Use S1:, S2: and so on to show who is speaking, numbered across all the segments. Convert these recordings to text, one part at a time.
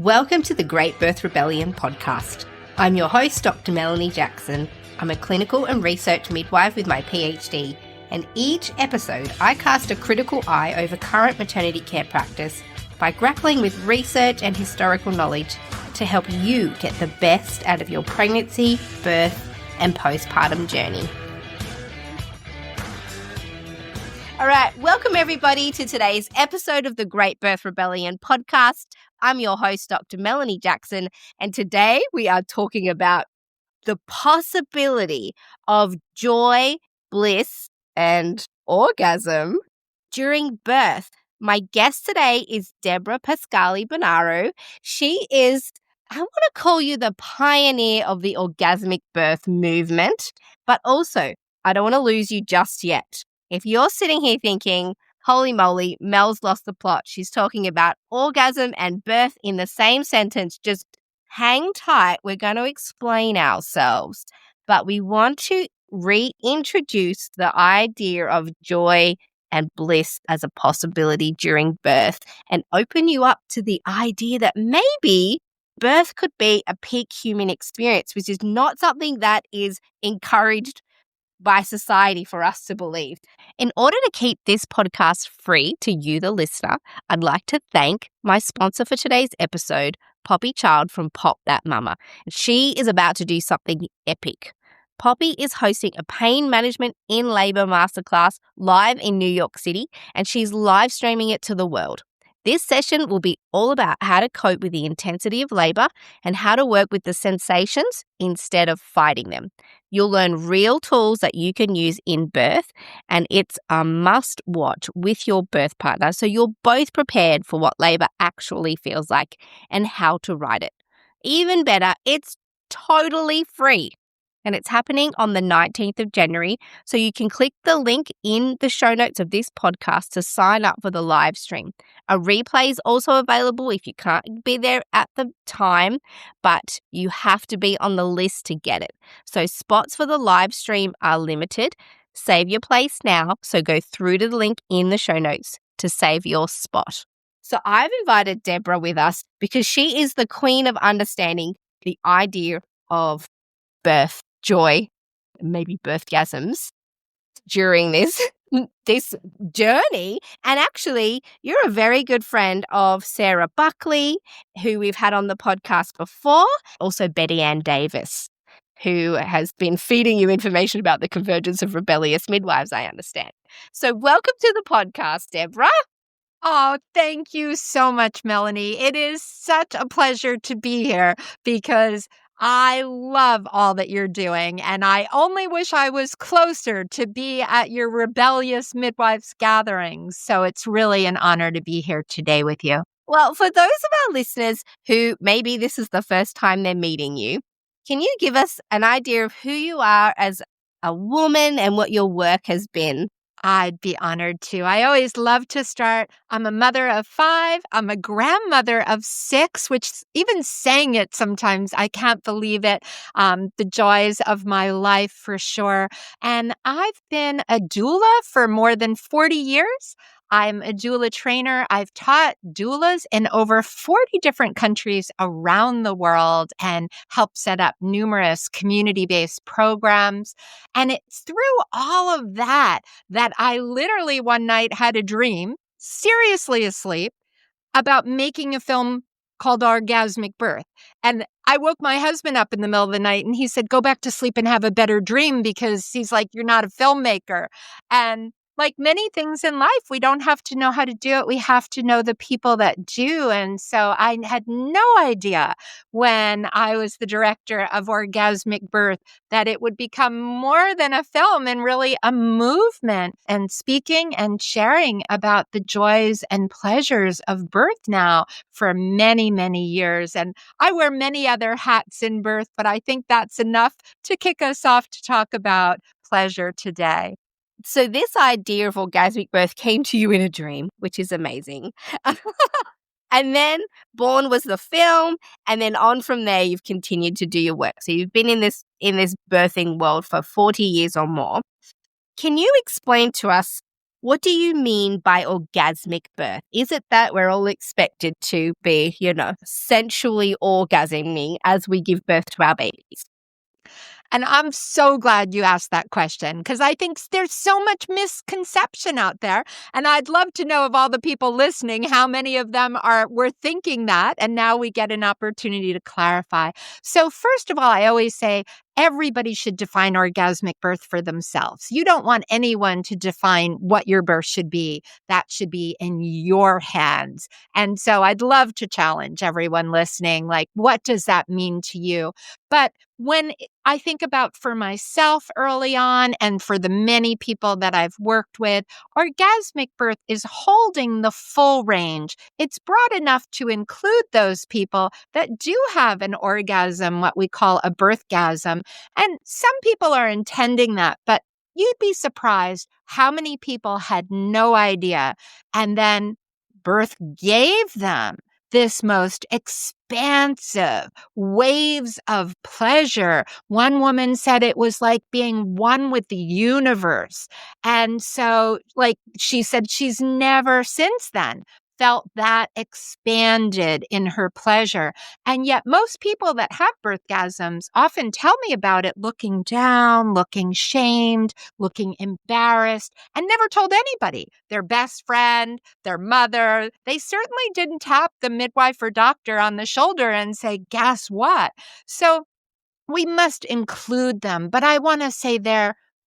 S1: Welcome to the Great Birth Rebellion podcast. I'm your host, Dr. Melanie Jackson. I'm a clinical and research midwife with my PhD, and each episode I cast a critical eye over current maternity care practice by grappling with research and historical knowledge to help you get the best out of your pregnancy, birth, and postpartum journey. All right, welcome everybody to today's episode of the Great Birth Rebellion podcast. I'm your host, Dr. Melanie Jackson, and today we are talking about the possibility of joy, bliss, and orgasm during birth. My guest today is Deborah Pascali Bonaro. She is, I want to call you the pioneer of the orgasmic birth movement, but also I don't want to lose you just yet. If you're sitting here thinking, holy moly, Mel's lost the plot. She's talking about orgasm and birth in the same sentence. Just hang tight. We're going to explain ourselves. But we want to reintroduce the idea of joy and bliss as a possibility during birth and open you up to the idea that maybe birth could be a peak human experience, which is not something that is encouraged by society for us to believe. In order to keep this podcast free to you, the listener, I'd like to thank my sponsor for today's episode, Poppy Child from Pop That Mama. She is about to do something epic. Poppy is hosting a pain management in labor masterclass live in New York City, and she's live streaming it to the world. This session will be all about how to cope with the intensity of labor and how to work with the sensations instead of fighting them. You'll learn real tools that you can use in birth, and it's a must watch with your birth partner so you're both prepared for what labor actually feels like and how to ride it. Even better, it's totally free. And it's happening on the 19th of January, so you can click the link in the show notes of this podcast to sign up for the live stream. A replay is also available if you can't be there at the time, but you have to be on the list to get it. So spots for the live stream are limited. Save your place now, so go through to the link in the show notes to save your spot. So I've invited Deborah with us because she is the queen of understanding the idea of birth, joy, maybe birthgasms during this journey. And actually, you're a very good friend of Sarah Buckley, who we've had on the podcast before, also Betty Ann Davis, who has been feeding you information about the convergence of rebellious midwives, I understand. So welcome to the podcast, Deborah.
S2: Oh, thank you so much, Melanie. It is such a pleasure to be here because I love all that you're doing, and I only wish I was closer to be at your rebellious midwives gatherings. So it's really an honor to be here today with you.
S1: Well, for those of our listeners who maybe this is the first time they're meeting you, can you give us an idea of who you are as a woman and what your work has been?
S2: I'd be honored to. I always love to start. I'm a mother of 5. I'm a grandmother of 6, which even saying it sometimes, I can't believe it. The joys of my life for sure. And I've been a doula for more than 40 years. I'm a doula trainer. I've taught doulas in over 40 different countries around the world and helped set up numerous community-based programs. And it's through all of that I literally one night had a dream, seriously asleep, about making a film called Orgasmic Birth. And I woke my husband up in the middle of the night and he said, go back to sleep and have a better dream, because he's like, you're not a filmmaker. And like many things in life, we don't have to know how to do it. We have to know the people that do. And so I had no idea when I was the director of Orgasmic Birth that it would become more than a film and really a movement, and speaking and sharing about the joys and pleasures of birth now for many, many years. And I wear many other hats in birth, but I think that's enough to kick us off to talk about pleasure today.
S1: So this idea of orgasmic birth came to you in a dream, which is amazing. And then born was the film, and then on from there, you've continued to do your work. So you've been in this birthing world for 40 years or more. Can you explain to us what do you mean by orgasmic birth? Is it that we're all expected to be, sensually orgasming as we give birth to our babies?
S2: And I'm so glad you asked that question because I think there's so much misconception out there. And I'd love to know of all the people listening, how many of them were thinking that. And now we get an opportunity to clarify. So, first of all, I always say everybody should define orgasmic birth for themselves. You don't want anyone to define what your birth should be. That should be in your hands. And so I'd love to challenge everyone listening, like, what does that mean to you? But when I think about for myself early on and for the many people that I've worked with, orgasmic birth is holding the full range. It's broad enough to include those people that do have an orgasm, what we call a birthgasm. And some people are intending that, but you'd be surprised how many people had no idea. And then birth gave them this most expansive waves of pleasure. One woman said it was like being one with the universe. And so, like she said, she's never since then felt that expanded in her pleasure. And yet most people that have birthgasms often tell me about it looking down, looking shamed, looking embarrassed, and never told anybody, their best friend, their mother. They certainly didn't tap the midwife or doctor on the shoulder and say, guess what? So we must include them. But I want to say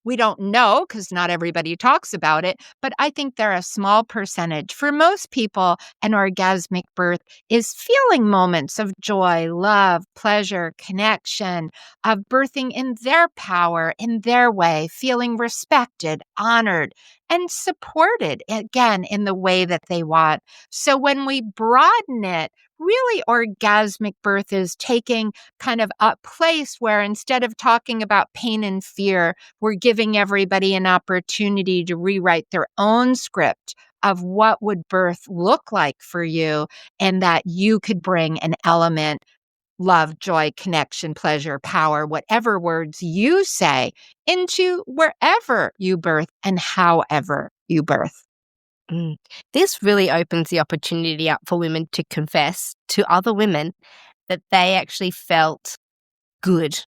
S2: we don't know because not everybody talks about it, but I think they're a small percentage. For most people, an orgasmic birth is feeling moments of joy, love, pleasure, connection, of birthing in their power, in their way, feeling respected, honored, and supported, again, in the way that they want. So when we broaden it, really orgasmic birth is taking kind of a place where instead of talking about pain and fear, we're giving everybody an opportunity to rewrite their own script of what would birth look like for you, and that you could bring an element, love, joy, connection, pleasure, power, whatever words you say, into wherever you birth and however you birth.
S1: Mm. This really opens the opportunity up for women to confess to other women that they actually felt good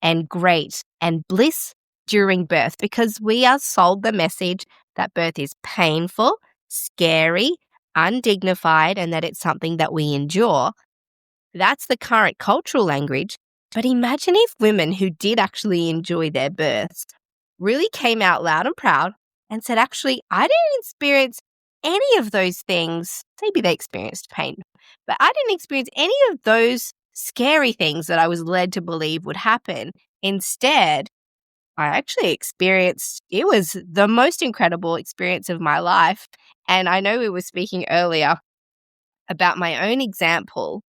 S1: and great and bliss during birth, because we are sold the message that birth is painful, scary, undignified, and that it's something that we endure. That's the current cultural language. But imagine if women who did actually enjoy their births really came out loud and proud and said, actually, I didn't experience any of those things. Maybe they experienced pain, but I didn't experience any of those scary things that I was led to believe would happen. Instead, I actually experienced, it was the most incredible experience of my life. And I know we were speaking earlier about my own example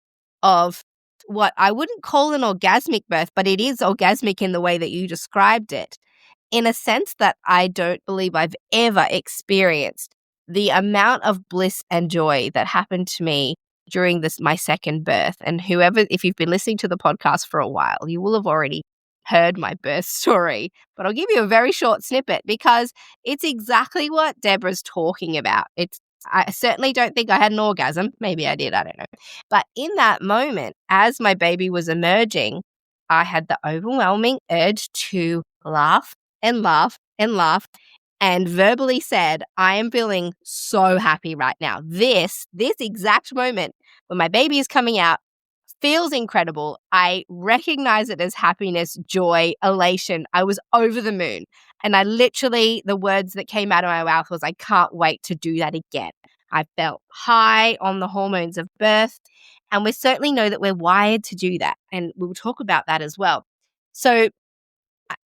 S1: of what I wouldn't call an orgasmic birth, but it is orgasmic in the way that you described it, in a sense that I don't believe I've ever experienced the amount of bliss and joy that happened to me during my second birth. And if you've been listening to the podcast for a while, you will have already heard my birth story, but I'll give you a very short snippet because it's exactly what Deborah's talking about. I certainly don't think I had an orgasm. Maybe I did, I don't know. But in that moment, as my baby was emerging, I had the overwhelming urge to laugh and laugh and laugh, and verbally said, I am feeling so happy right now. This exact moment when my baby is coming out feels incredible. I recognize it as happiness, joy, elation. I was over the moon. And the words that came out of my mouth was, I can't wait to do that again. I felt high on the hormones of birth. And we certainly know that we're wired to do that. And we'll talk about that as well. So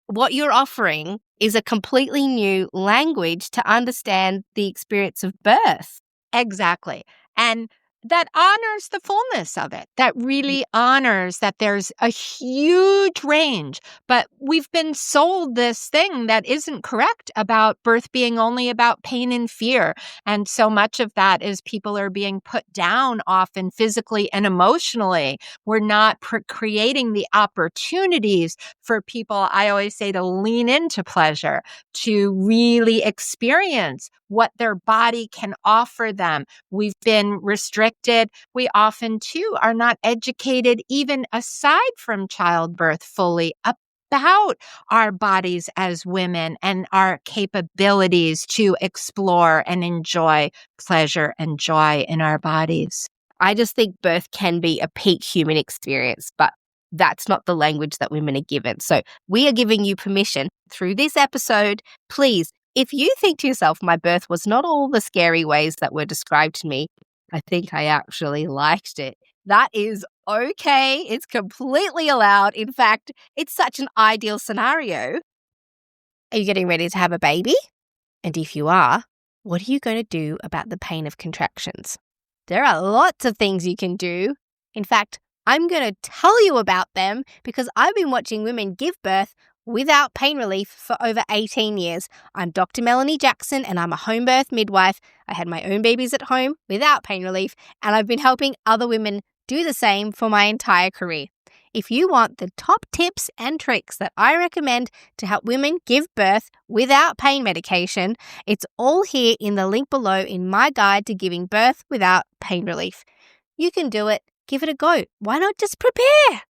S1: what you're offering is a completely new language to understand the experience of birth.
S2: Exactly. And that honors the fullness of it, that really honors that there's a huge range. But we've been sold this thing that isn't correct about birth being only about pain and fear. And so much of that is people are being put down often physically and emotionally. We're not creating the opportunities for people, I always say, to lean into pleasure, to really experience what their body can offer them. We've been restricted. We often, too, are not educated, even aside from childbirth, fully about our bodies as women and our capabilities to explore and enjoy pleasure and joy in our bodies.
S1: I just think birth can be a peak human experience, but that's not the language that women are given. So we are giving you permission through this episode. Please, if you think to yourself, my birth was not all the scary ways that were described to me, I think I actually liked it. That is okay. It's completely allowed. In fact, it's such an ideal scenario. Are you getting ready to have a baby? And if you are, what are you going to do about the pain of contractions? There are lots of things you can do. In fact, I'm going to tell you about them because I've been watching women give birth without pain relief for over 18 years. I'm Dr. Melanie Jackson and I'm a home birth midwife. I had my own babies at home without pain relief, and I've been helping other women do the same for my entire career. If you want the top tips and tricks that I recommend to help women give birth without pain medication, it's all here in the link below in my guide to giving birth without pain relief. You can do it. Give it a go. Why not just prepare?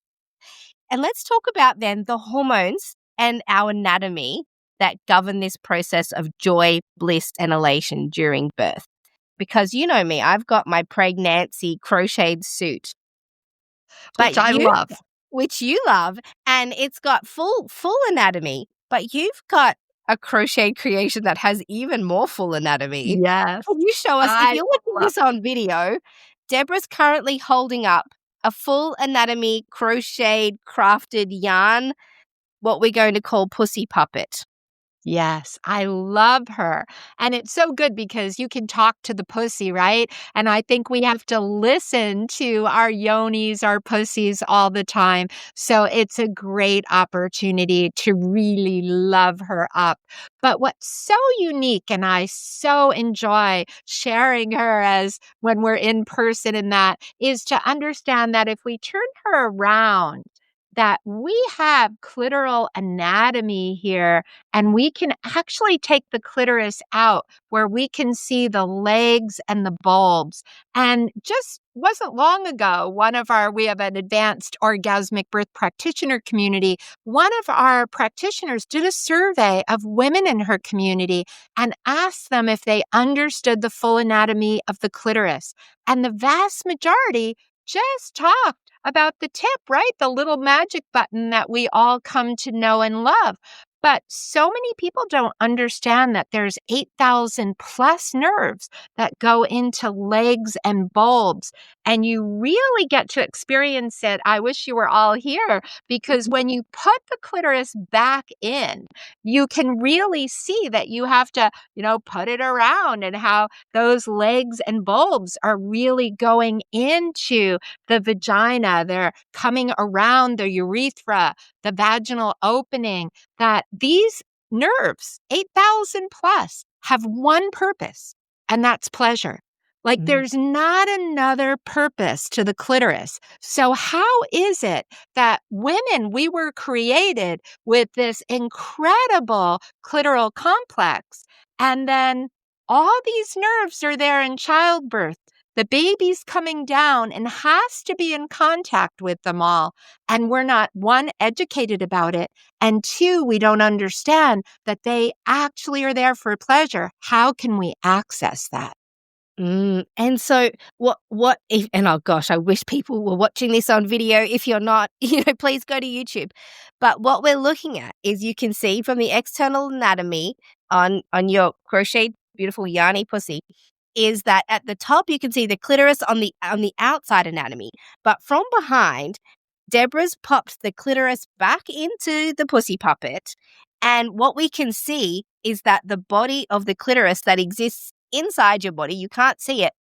S1: And let's talk about then the hormones and our anatomy that govern this process of joy, bliss, and elation during birth. Because you know me, I've got my pregnancy crocheted suit.
S2: Which I love.
S1: Which you love, and it's got full anatomy, but you've got a crochet creation that has even more full anatomy.
S2: Yes.
S1: Can you show us, if you're watching this on video, Deborah's currently holding up a full anatomy crocheted crafted yarn, what we're going to call pussy puppet.
S2: Yes, I love her. And it's so good because you can talk to the pussy, right? And I think we have to listen to our yonis, our pussies all the time. So it's a great opportunity to really love her up. But what's so unique, and I so enjoy sharing her as when we're in person in that, is to understand that if we turn her around, that we have clitoral anatomy here, and we can actually take the clitoris out where we can see the legs and the bulbs. And just wasn't long ago, we have an advanced orgasmic birth practitioner community. One of our practitioners did a survey of women in her community and asked them if they understood the full anatomy of the clitoris. And the vast majority just talked about the tip, right? The little magic button that we all come to know and love. But so many people don't understand that there's 8,000 plus nerves that go into legs and bulbs. And you really get to experience it. I wish you were all here, because when you put the clitoris back in, you can really see that you have to, put it around, and how those legs and bulbs are really going into the vagina. They're coming around the urethra, the vaginal opening, that these nerves, 8,000 plus, have one purpose, and that's pleasure. Like there's not another purpose to the clitoris. So how is it that women, we were created with this incredible clitoral complex, and then all these nerves are there in childbirth? The baby's coming down and has to be in contact with them all. And we're not, one, educated about it, and two, we don't understand that they actually are there for pleasure. How can we access that?
S1: And so what if, and oh gosh, I wish people were watching this on video. If you're not, please go to YouTube. But what we're looking at is, you can see from the external anatomy on your crocheted beautiful yarny pussy, is that at the top you can see the clitoris on the outside anatomy, but from behind, Deborah's popped the clitoris back into the pussy puppet, and what we can see is that the body of the clitoris that exists inside your body, you can't see it,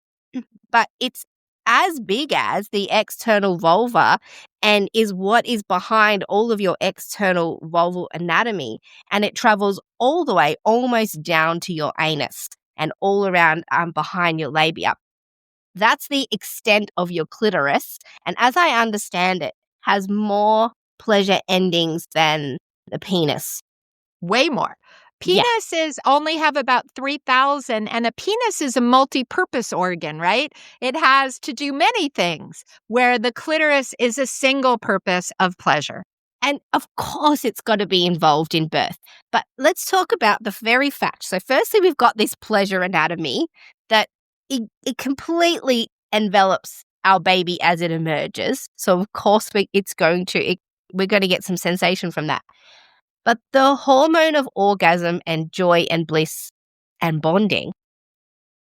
S1: but it's as big as the external vulva and is what is behind all of your external vulval anatomy. And it travels all the way almost down to your anus and all around behind your labia. That's the extent of your clitoris. And as I understand it, has more pleasure endings than the penis.
S2: Way more.
S1: Yeah.
S2: Penises only have about 3,000, and a penis is a multi-purpose organ, right? It has to do many things, where the clitoris is a single purpose of pleasure.
S1: And of course, it's got to be involved in birth. But let's talk about the very fact. So, firstly, we've got this pleasure anatomy that it completely envelops our baby as it emerges. So, of course, we're going to get some sensation from that. But the hormone of orgasm and joy and bliss and bonding,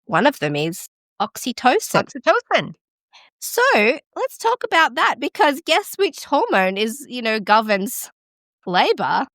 S1: one of them is oxytocin.
S2: Oxytocin.
S1: So let's talk about that, because guess which hormone governs labor?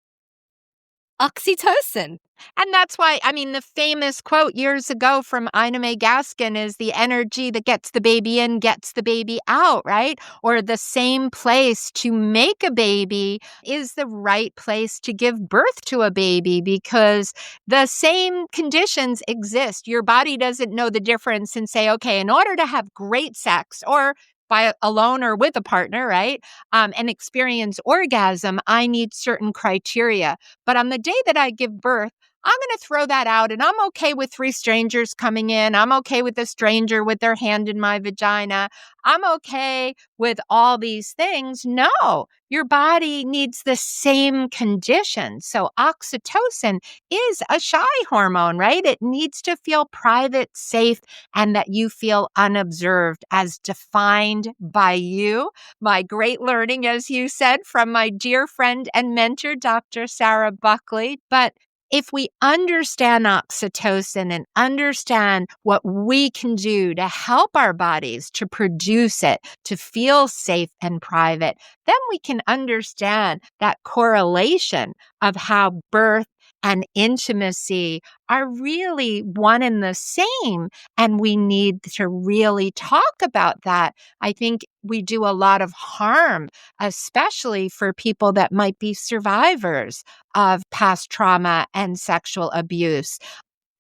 S1: Oxytocin.
S2: And that's why, the famous quote years ago from Ina May Gaskin is the energy that gets the baby in, gets the baby out, right? Or the same place to make a baby is the right place to give birth to a baby, because the same conditions exist. Your body doesn't know the difference and say, okay, in order to have great sex or by alone or with a partner, right? And experience orgasm, I need certain criteria. But on the day that I give birth, I'm going to throw that out, and I'm okay with 3 strangers coming in. I'm okay with a stranger with their hand in my vagina. I'm okay with all these things. No, your body needs the same conditions. So oxytocin is a shy hormone, right? It needs to feel private, safe, and that you feel unobserved, as defined by you. My great learning, as you said, from my dear friend and mentor, Dr. Sarah Buckley. But if we understand oxytocin and understand what we can do to help our bodies to produce it, to feel safe and private, then we can understand that correlation of how birth and intimacy are really one and the same. And we need to really talk about that. I think we do a lot of harm, especially for people that might be survivors of past trauma and sexual abuse.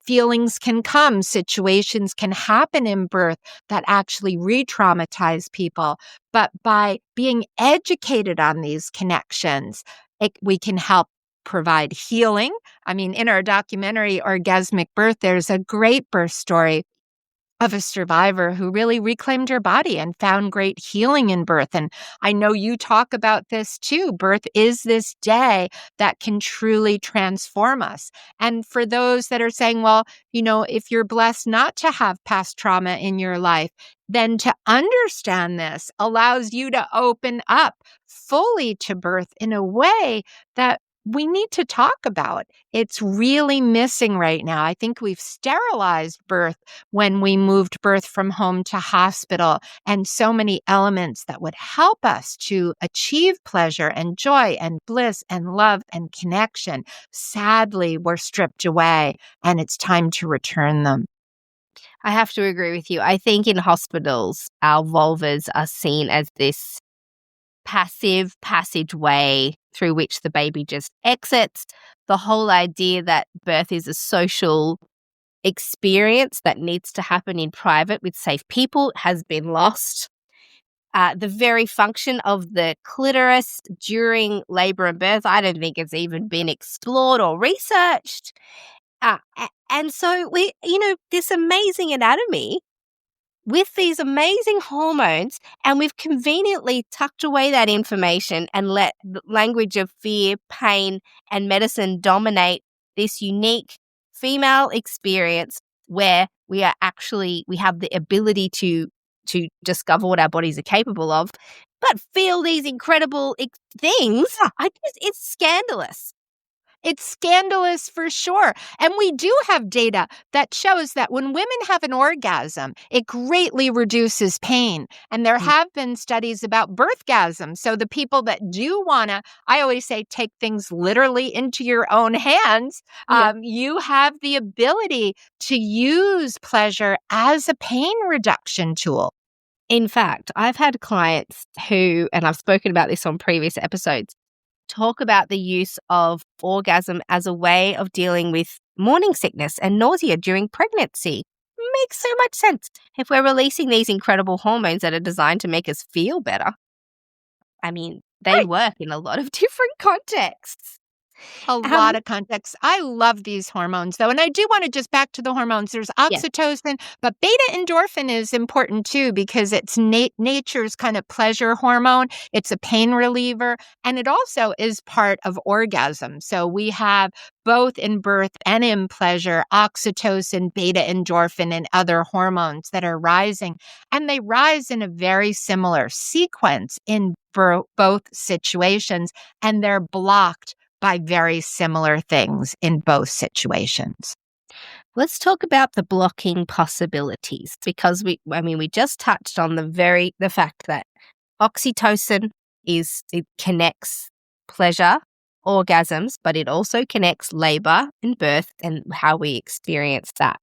S2: Feelings can come, situations can happen in birth that actually re-traumatize people. But by being educated on these connections, we can help provide healing. In our documentary, Orgasmic Birth, there's a great birth story of a survivor who really reclaimed her body and found great healing in birth. And I know you talk about this too. Birth is this day that can truly transform us. And for those that are saying, well, if you're blessed not to have past trauma in your life, then to understand this allows you to open up fully to birth in a way that we need to talk about. It's really missing right now. I think we've sterilized birth when we moved birth from home to hospital, and so many elements that would help us to achieve pleasure and joy and bliss and love and connection, sadly, were stripped away, and it's time to return them.
S1: I have to agree with you. I think in hospitals, our vulvas are seen as this passive passageway through which the baby just exits. The whole idea that birth is a social experience that needs to happen in private with safe people has been lost. The very function of the clitoris during labor and birth, I don't think it's even been explored or researched. And so this amazing anatomy with these amazing hormones, and we've conveniently tucked away that information and let the language of fear, pain, and medicine dominate this unique female experience where we have the ability to discover what our bodies are capable of, but feel these incredible things. It's scandalous.
S2: It's scandalous for sure. And we do have data that shows that when women have an orgasm, it greatly reduces pain. And there have been studies about birthgasm. So the people that do want to, I always say, take things literally into your own hands. You have the ability to use pleasure as a pain reduction tool.
S1: In fact, I've had clients who, and I've spoken about this on previous episodes, talk about the use of orgasm as a way of dealing with morning sickness and nausea during pregnancy. Makes so much sense if we're releasing these incredible hormones that are designed to make us feel better. I mean, they
S2: Right.
S1: work in a lot of different contexts.
S2: A
S1: Um,
S2: lot of context. I love these hormones, though. And I do want to just back to the hormones. There's
S1: yes,
S2: oxytocin, but beta endorphin is important too because it's nature's kind of pleasure hormone. It's a pain reliever, and it also is part of orgasm. So we have both in birth and in pleasure oxytocin, beta endorphin, and other hormones that are rising. And they rise in a very similar sequence in both situations, and they're blocked by very similar things in both situations.
S1: let's talk about the blocking possibilities because we just touched on the fact that oxytocin it connects pleasure, orgasms, but it also connects labor and birth and how we experience that.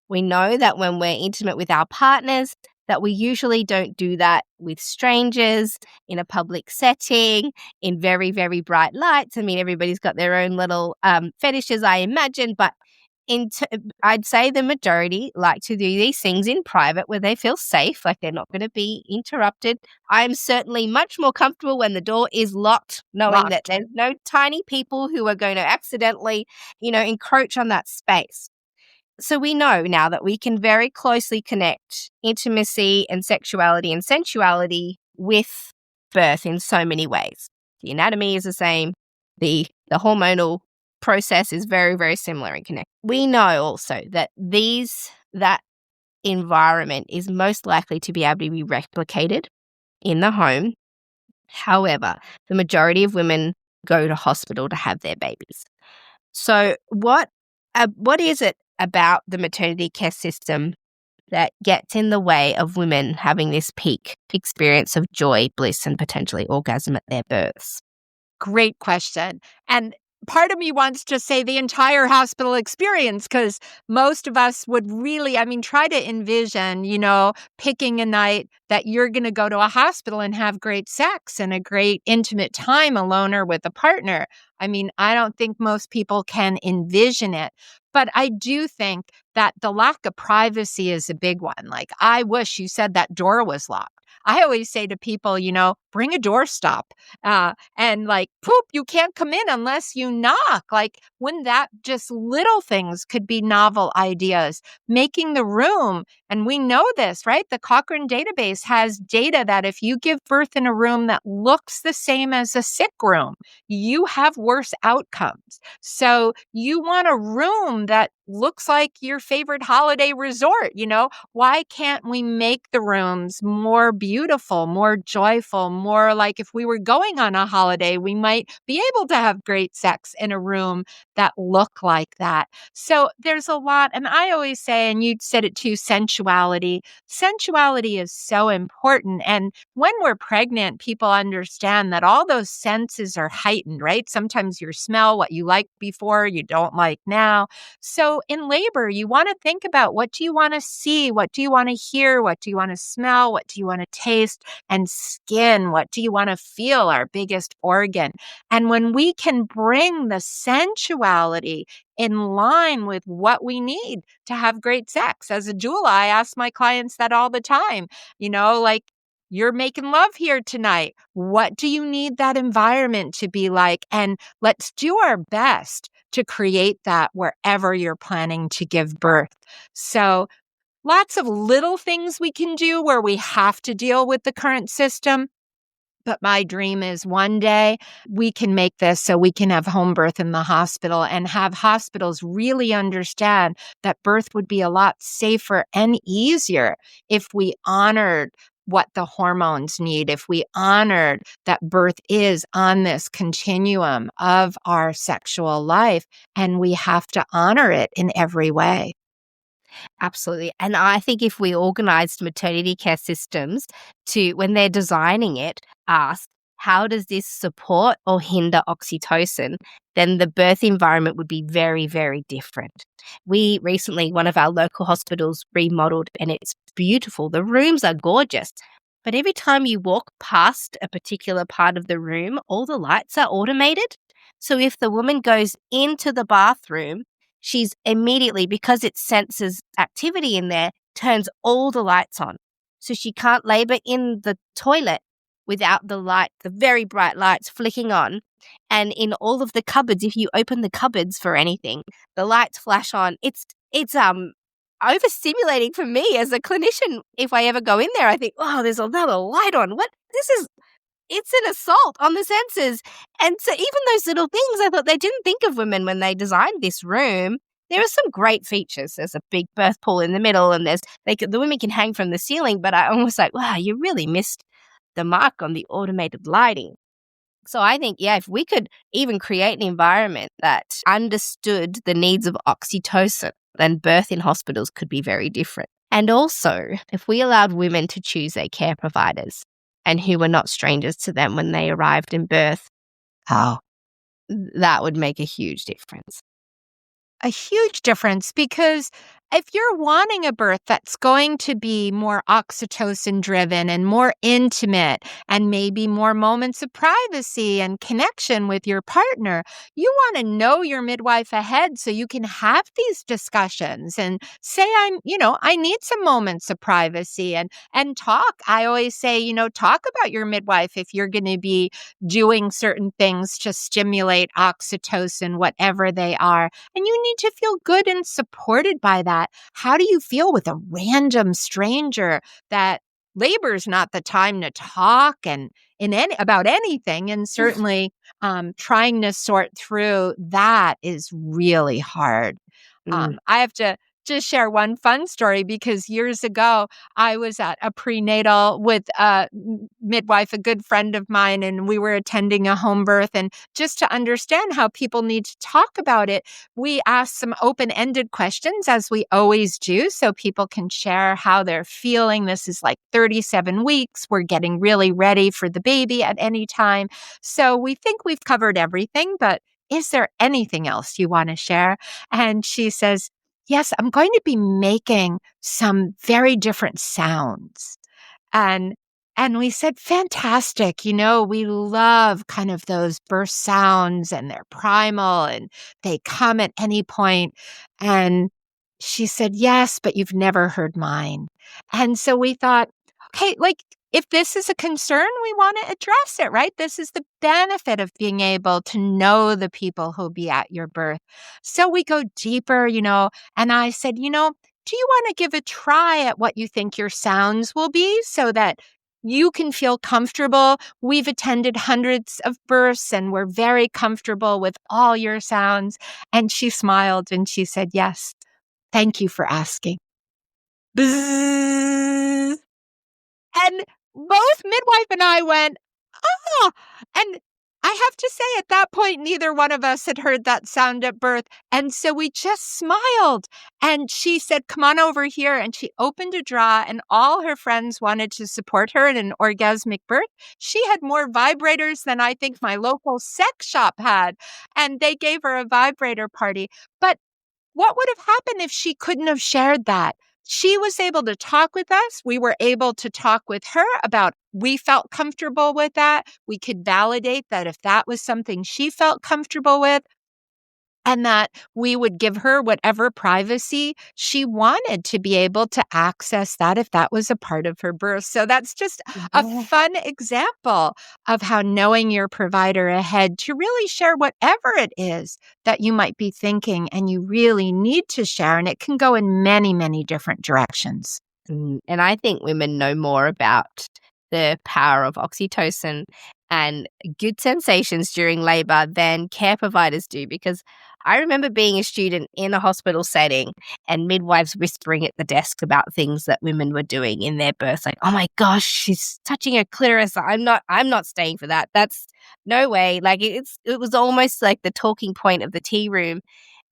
S1: We know that when we're intimate with our partners, that we usually don't do that with strangers in a public setting, in very, very bright lights. I mean, everybody's got their own little fetishes, I imagine, but I'd say the majority like to do these things in private where they feel safe, like they're not going to be interrupted. I'm certainly much more comfortable when the door is locked, knowing that
S2: Locked.
S1: there's no tiny people who are going to accidentally, encroach on that space. So we know now that we can very closely connect intimacy and sexuality and sensuality with birth in so many ways. The anatomy is the same. The hormonal process is very, very similar and connected. We know also that that environment is most likely to be able to be replicated in the home. However, the majority of women go to hospital to have their babies. So what is it about the maternity care system that gets in the way of women having this peak experience of joy, bliss, and potentially orgasm at their births?
S2: Great question. And part of me wants to say the entire hospital experience because most of us would really, try to envision, picking a night that you're going to go to a hospital and have great sex and a great intimate time alone or with a partner. I don't think most people can envision it. But I do think that the lack of privacy is a big one. Like, I wish you said that door was locked. I always say to people, bring a doorstop. And like, poop, you can't come in unless you knock. Like, when that just little things could be novel ideas, making the room. And we know this, right? The Cochrane database has data that if you give birth in a room that looks the same as a sick room, you have worse outcomes. So you want a room that looks like your favorite holiday resort. Why can't we make the rooms more beautiful, more joyful, more like if we were going on a holiday, we might be able to have great sex in a room that look like that. So there's a lot. And I always say, and you said it too, sensuality. Sensuality is so important. And when we're pregnant, people understand that all those senses are heightened, right? Sometimes you smell what you liked before, you don't like now. So in labor, you want to think about what do you want to see? What do you want to hear? What do you want to smell? What do you want to taste? And skin, what do you want to feel? Our biggest organ. And when we can bring the sensuality in line with what we need to have great sex. As a doula, I ask my clients that all the time, like, you're making love here tonight. What do you need that environment to be like? And let's do our best to create that wherever you're planning to give birth. So lots of little things we can do where we have to deal with the current system. But my dream is one day we can make this so we can have home birth in the hospital and have hospitals really understand that birth would be a lot safer and easier if we honored what the hormones need, if we honored that birth is on this continuum of our sexual life, and we have to honor it in every way.
S1: Absolutely. And I think if we organized maternity care systems to, when they're designing it, ask, how does this support or hinder oxytocin, then the birth environment would be very, very different. We recently, one of our local hospitals remodeled, and it's beautiful. The rooms are gorgeous. But every time you walk past a particular part of the room, all the lights are automated. So if the woman goes into the bathroom, she's immediately, because it senses activity in there, turns all the lights on. So she can't labor in the toilet without the light, the very bright lights flicking on. And in all of the cupboards, if you open the cupboards for anything, the lights flash on. It's overstimulating for me as a clinician. If I ever go in there, I think, oh, there's another light on. It's an assault on the senses. And so even those little things, I thought they didn't think of women when they designed this room. There are some great features. There's a big birth pool in the middle, and the women can hang from the ceiling, but I almost like, wow, you really missed the mark on the automated lighting. So I think, if we could even create an environment that understood the needs of oxytocin, then birth in hospitals could be very different. And also, if we allowed women to choose their care providers and who were not strangers to them when they arrived in birth, that would make a huge difference.
S2: A huge difference, because if you're wanting a birth that's going to be more oxytocin driven and more intimate and maybe more moments of privacy and connection with your partner, you want to know your midwife ahead so you can have these discussions and say, I need some moments of privacy and talk. I always say, talk about your midwife if you're going to be doing certain things to stimulate oxytocin, whatever they are. And you need to feel good and supported by that. How do you feel with a random stranger that labor's not the time to talk about anything? And certainly trying to sort through that is really hard. I have to just share one fun story, because years ago I was at a prenatal with a midwife, a good friend of mine, and we were attending a home birth. And just to understand how people need to talk about it, we asked some open-ended questions, as we always do, so people can share how they're feeling. This is like 37 weeks. We're getting really ready for the baby at any time. So we think we've covered everything, but is there anything else you want to share? And she says, yes, I'm going to be making some very different sounds. And we said, fantastic. We love kind of those birth sounds, and they're primal and they come at any point. And she said, yes, but you've never heard mine. And so we thought, okay, if this is a concern, we want to address it, right? This is the benefit of being able to know the people who'll be at your birth. So we go deeper, and I said, do you want to give a try at what you think your sounds will be so that you can feel comfortable? We've attended hundreds of births and we're very comfortable with all your sounds. And she smiled and she said, yes, thank you for asking. Bzzz. And both midwife and I went, oh, and I have to say, at that point, neither one of us had heard that sound at birth. And so we just smiled. And she said, come on over here. And she opened a drawer, and all her friends wanted to support her in an orgasmic birth. She had more vibrators than I think my local sex shop had. And they gave her a vibrator party. But what would have happened if she couldn't have shared that? She was able to talk with us. We were able to talk with her about, we felt comfortable with that. We could validate that if that was something she felt comfortable with, and that we would give her whatever privacy she wanted to be able to access that if that was a part of her birth. So that's just a fun example of how knowing your provider ahead to really share whatever it is that you might be thinking and you really need to share. And it can go in many, many different directions.
S1: And I think women know more about the power of oxytocin and good sensations during labor than care providers do, because I remember being a student in a hospital setting and midwives whispering at the desk about things that women were doing in their births, like, oh my gosh, she's touching her clitoris. I'm not staying for that. That's no way. Like it was almost like the talking point of the tea room.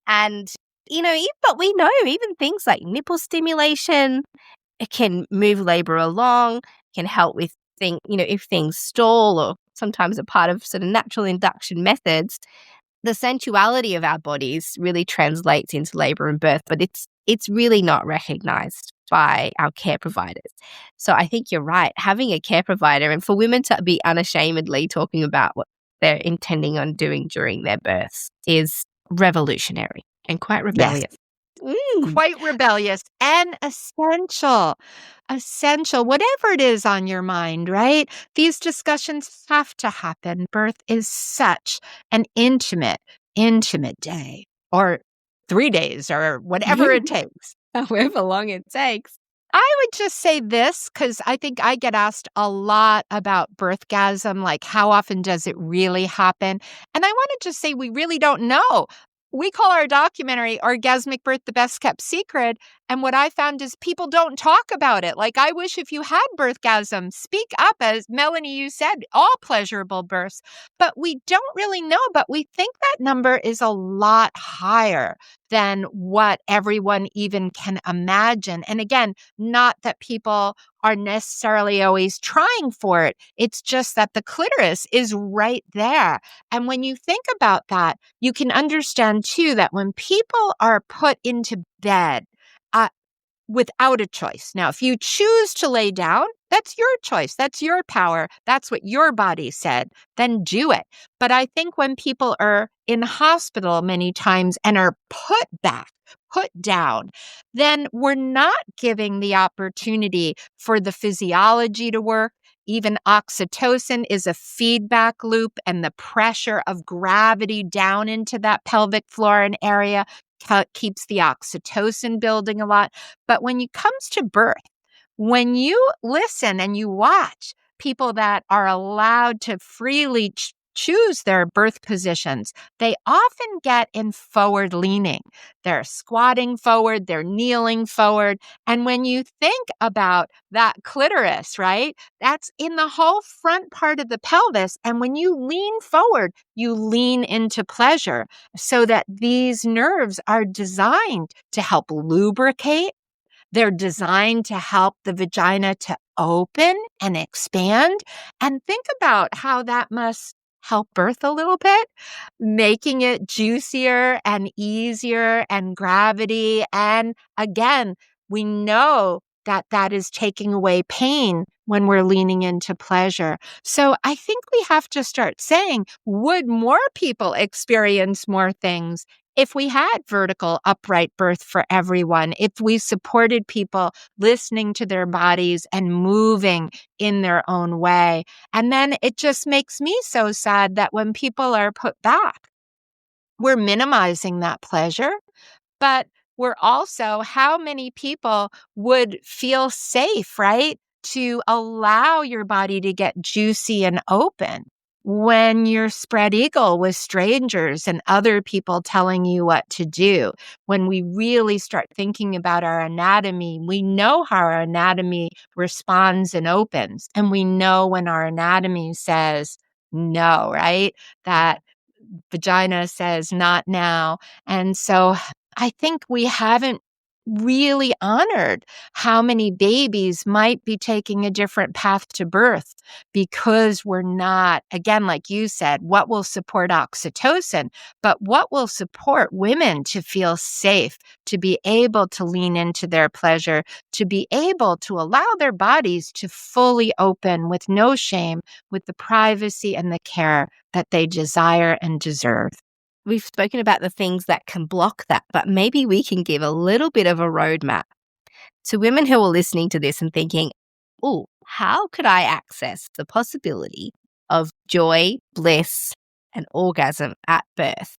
S1: And, but we know even things like nipple stimulation, it can move labor along, can help with if things stall or sometimes a part of sort of natural induction methods, the sensuality of our bodies really translates into labor and birth, but it's really not recognized by our care providers. So I think you're right. Having a care provider, and for women to be unashamedly talking about what they're intending on doing during their births, is revolutionary and quite
S2: Yes.
S1: rebellious. Mm.
S2: Quite rebellious and essential. Essential, whatever it is on your mind, right? These discussions have to happen. Birth is such an intimate day, or 3 days, or whatever it takes.
S1: However long it takes.
S2: I would just say this, because I think I get asked a lot about birthgasm, like how often does it really happen? And I want to just say we really don't know. We call our documentary Orgasmic Birth the Best Kept Secret. And what I found is people don't talk about it. Like, I wish if you had birthgasm, speak up. As Melanie, you said, all pleasurable births. But we don't really know. But we think that number is a lot higher than what everyone even can imagine. And again, not that people are necessarily always trying for it. It's just that the clitoris is right there. And when you think about that, you can understand too that when people are put into bed without a choice. Now, if you choose to lay down, that's your choice. That's your power. That's what your body said. Then do it. But I think when people are in hospital many times and are put down, then we're not giving the opportunity for the physiology to work. Even oxytocin is a feedback loop, and the pressure of gravity down into that pelvic floor and area keeps the oxytocin building a lot. But when it comes to birth, when you listen and you watch people that are allowed to freely choose their birth positions, they often get in forward leaning. They're squatting forward, they're kneeling forward. And when you think about that clitoris, right, that's in the whole front part of the pelvis. And when you lean forward, you lean into pleasure, so that these nerves are designed to help lubricate. They're designed to help the vagina to open and expand. And think about how that must help birth a little bit, making it juicier and easier, and gravity. And again, we know that that is taking away pain when we're leaning into pleasure. So I think we have to start saying, would more people experience more things if we had vertical upright birth for everyone, if we supported people listening to their bodies and moving in their own way? And then it just makes me so sad that when people are put back, we're minimizing that pleasure, but we're also, how many people would feel safe, right, to allow your body to get juicy and open when you're spread eagle with strangers and other people telling you what to do? When we really start thinking about our anatomy, we know how our anatomy responds and opens, and we know when our anatomy says no, right? That vagina says not now. And so I think we haven't really honored how many babies might be taking a different path to birth, because we're not, again, like you said, what will support oxytocin, but what will support women to feel safe, to be able to lean into their pleasure, to be able to allow their bodies to fully open with no shame, with the privacy and the care that they desire and deserve.
S1: We've spoken about the things that can block that, but maybe we can give a little bit of a roadmap to women who are listening to this and thinking, oh, how could I access the possibility of joy, bliss, and orgasm at birth?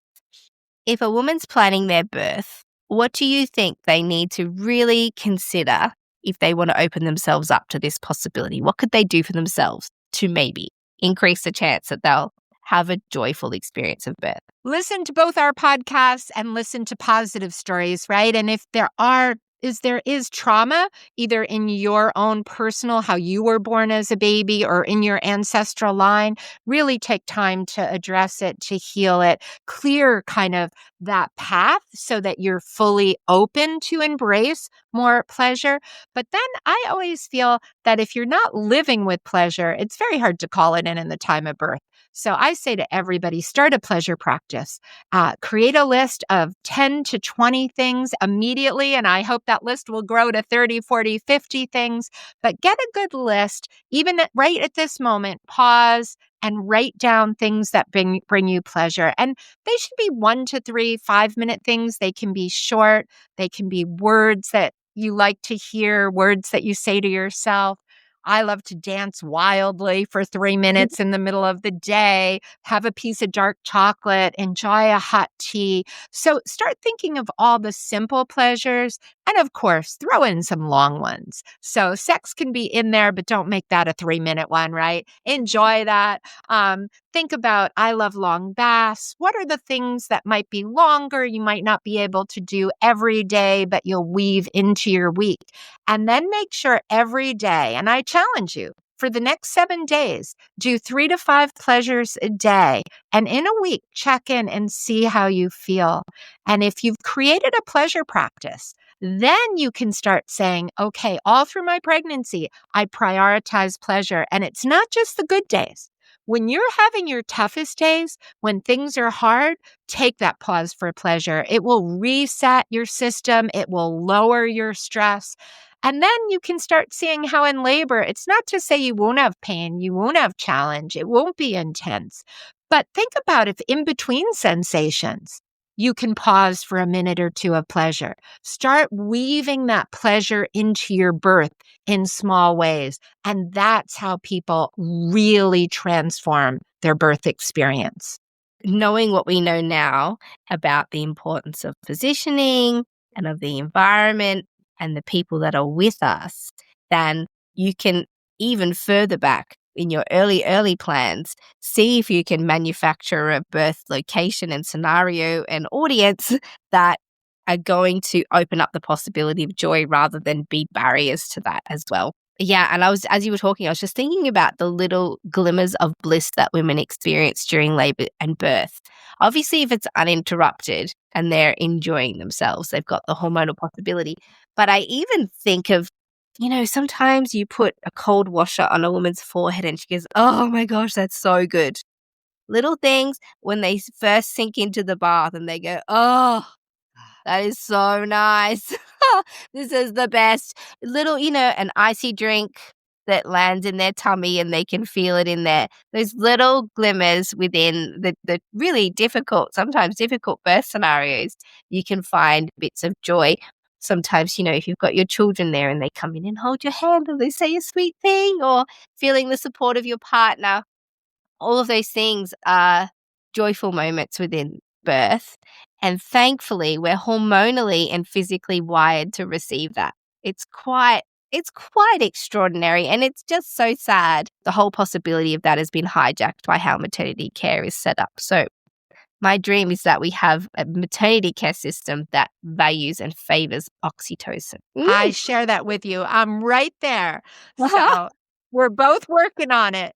S1: If a woman's planning their birth, what do you think they need to really consider if they want to open themselves up to this possibility? What could they do for themselves to maybe increase the chance that they'll have a joyful experience of birth?
S2: Listen to both our podcasts and listen to positive stories, right? And if there are is there is trauma, either in your own personal, how you were born as a baby, or in your ancestral line, really take time to address it, to heal it, clear kind of that path so that you're fully open to embrace more pleasure. But then I always feel that if you're not living with pleasure, it's very hard to call it in the time of birth. So I say to everybody, start a pleasure practice. Create a list of 10 to 20 things immediately, and I hope that list will grow to 30, 40, 50 things. But get a good list, even right at this moment, pause and write down things that bring you pleasure. And they should be 1 to 3 5-minute things. They can be short. They can be words that you like to hear, words that you say to yourself. I love to dance wildly for 3 minutes in the middle of the day, have a piece of dark chocolate, enjoy a hot tea. So start thinking of all the simple pleasures, and of course, throw in some long ones. So sex can be in there, but don't make that a 3-minute one, right? Enjoy that. Think about, I love long baths. What are the things that might be longer, you might not be able to do every day, but you'll weave into your week? And then make sure every day, and I challenge you, for the next 7 days, do 3 to 5 pleasures a day. And in a week, check in and see how you feel. And if you've created a pleasure practice, then you can start saying, okay, all through my pregnancy, I prioritize pleasure. And it's not just the good days. When you're having your toughest days, when things are hard, take that pause for pleasure. It will reset your system. It will lower your stress. And then you can start seeing how in labor, it's not to say you won't have pain, you won't have challenge, it won't be intense. But think about if in between sensations, you can pause for a minute or two of pleasure. Start weaving that pleasure into your birth in small ways. And that's how people really transform their birth experience.
S1: Knowing what we know now about the importance of positioning and of the environment and the people that are with us, then you can even further back in your early plans, see if you can manufacture a birth location and scenario and audience that are going to open up the possibility of joy rather than be barriers to that as well. Yeah, and as you were talking, I was just thinking about the little glimmers of bliss that women experience during labor and birth. Obviously, if it's uninterrupted and they're enjoying themselves, they've got the hormonal possibility. But I even think of, sometimes you put a cold washer on a woman's forehead and she goes, oh my gosh, that's so good. Little things when they first sink into the bath and they go, oh, that is so nice. This is the best. Little, an icy drink that lands in their tummy and they can feel it in there. Those little glimmers within the really difficult, sometimes difficult birth scenarios, you can find bits of joy. Sometimes, if you've got your children there and they come in and hold your hand or they say a sweet thing, or feeling the support of your partner, all of those things are joyful moments within birth. And thankfully, we're hormonally and physically wired to receive that. It's quite extraordinary, and it's just so sad. The whole possibility of that has been hijacked by how maternity care is set up. So my dream is that we have a maternity care system that values and favors oxytocin.
S2: I share that with you. I'm right there. So we're both working on it.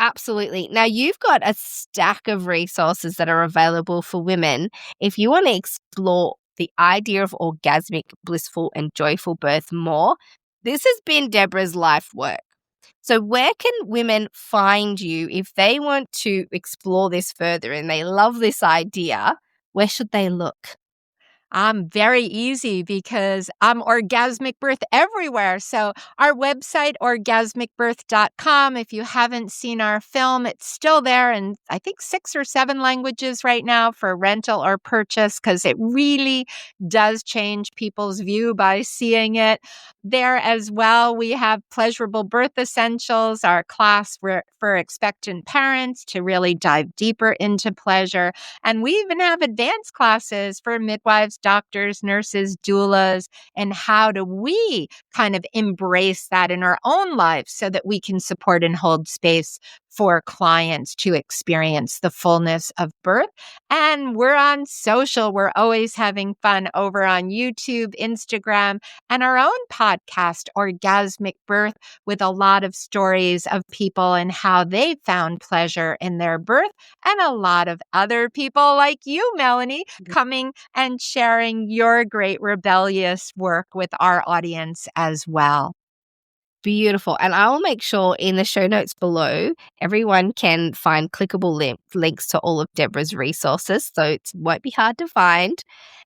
S1: Absolutely. Now, you've got a stack of resources that are available for women if you want to explore the idea of orgasmic, blissful, and joyful birth more. This has been Deborah's life work. So where can women find you if they want to explore this further and they love this idea? Where should they look?
S2: Very easy because I'm Orgasmic Birth everywhere. So our website, orgasmicbirth.com. If you haven't seen our film, it's still there in, I think, 6 or 7 languages right now for rental or purchase, because it really does change people's view by seeing it. There as well, we have Pleasurable Birth Essentials, our class for expectant parents to really dive deeper into pleasure. And we even have advanced classes for midwives, doctors, nurses, doulas, and how do we kind of embrace that in our own lives so that we can support and hold space for clients to experience the fullness of birth. And we're on social. We're always having fun over on YouTube, Instagram, and our own podcast, Orgasmic Birth, with a lot of stories of people and how they found pleasure in their birth, and a lot of other people like you, Melanie, coming and sharing your great rebellious work with our audience as well.
S1: Beautiful. And I will make sure in the show notes below, everyone can find clickable links to all of Deborah's resources, so it won't be hard to find.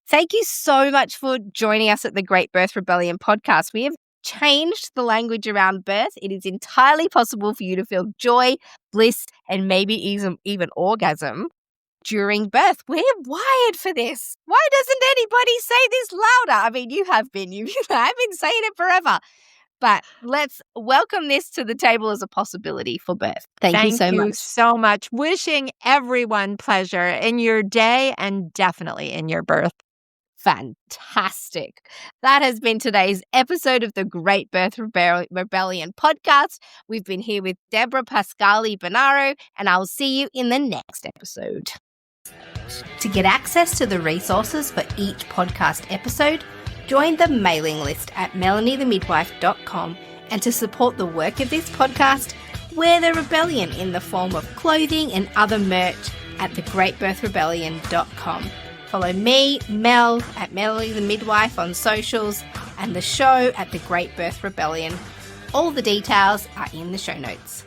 S1: Thank you so much for joining us at the Great Birth Rebellion podcast. We have changed the language around birth. It is entirely possible for you to feel joy, bliss, and maybe even orgasm during birth. We're wired for this. Why doesn't anybody say this louder? I mean, you have been. I've been saying it forever. But let's welcome this to the table as a possibility for birth. Thank you so much.
S2: So much. Wishing everyone pleasure in your day and definitely in your birth.
S1: Fantastic. That has been today's episode of the Great Birth Rebellion podcast. We've been here with Deborah Pascali Bonaro, and I'll see you in the next episode. To get access to the resources for each podcast episode, join the mailing list at melaniethemidwife.com, and to support the work of this podcast, wear the rebellion in the form of clothing and other merch at thegreatbirthrebellion.com. Follow me, Mel, at Melanie the Midwife on socials, and the show at The Great Birth Rebellion. All the details are in the show notes.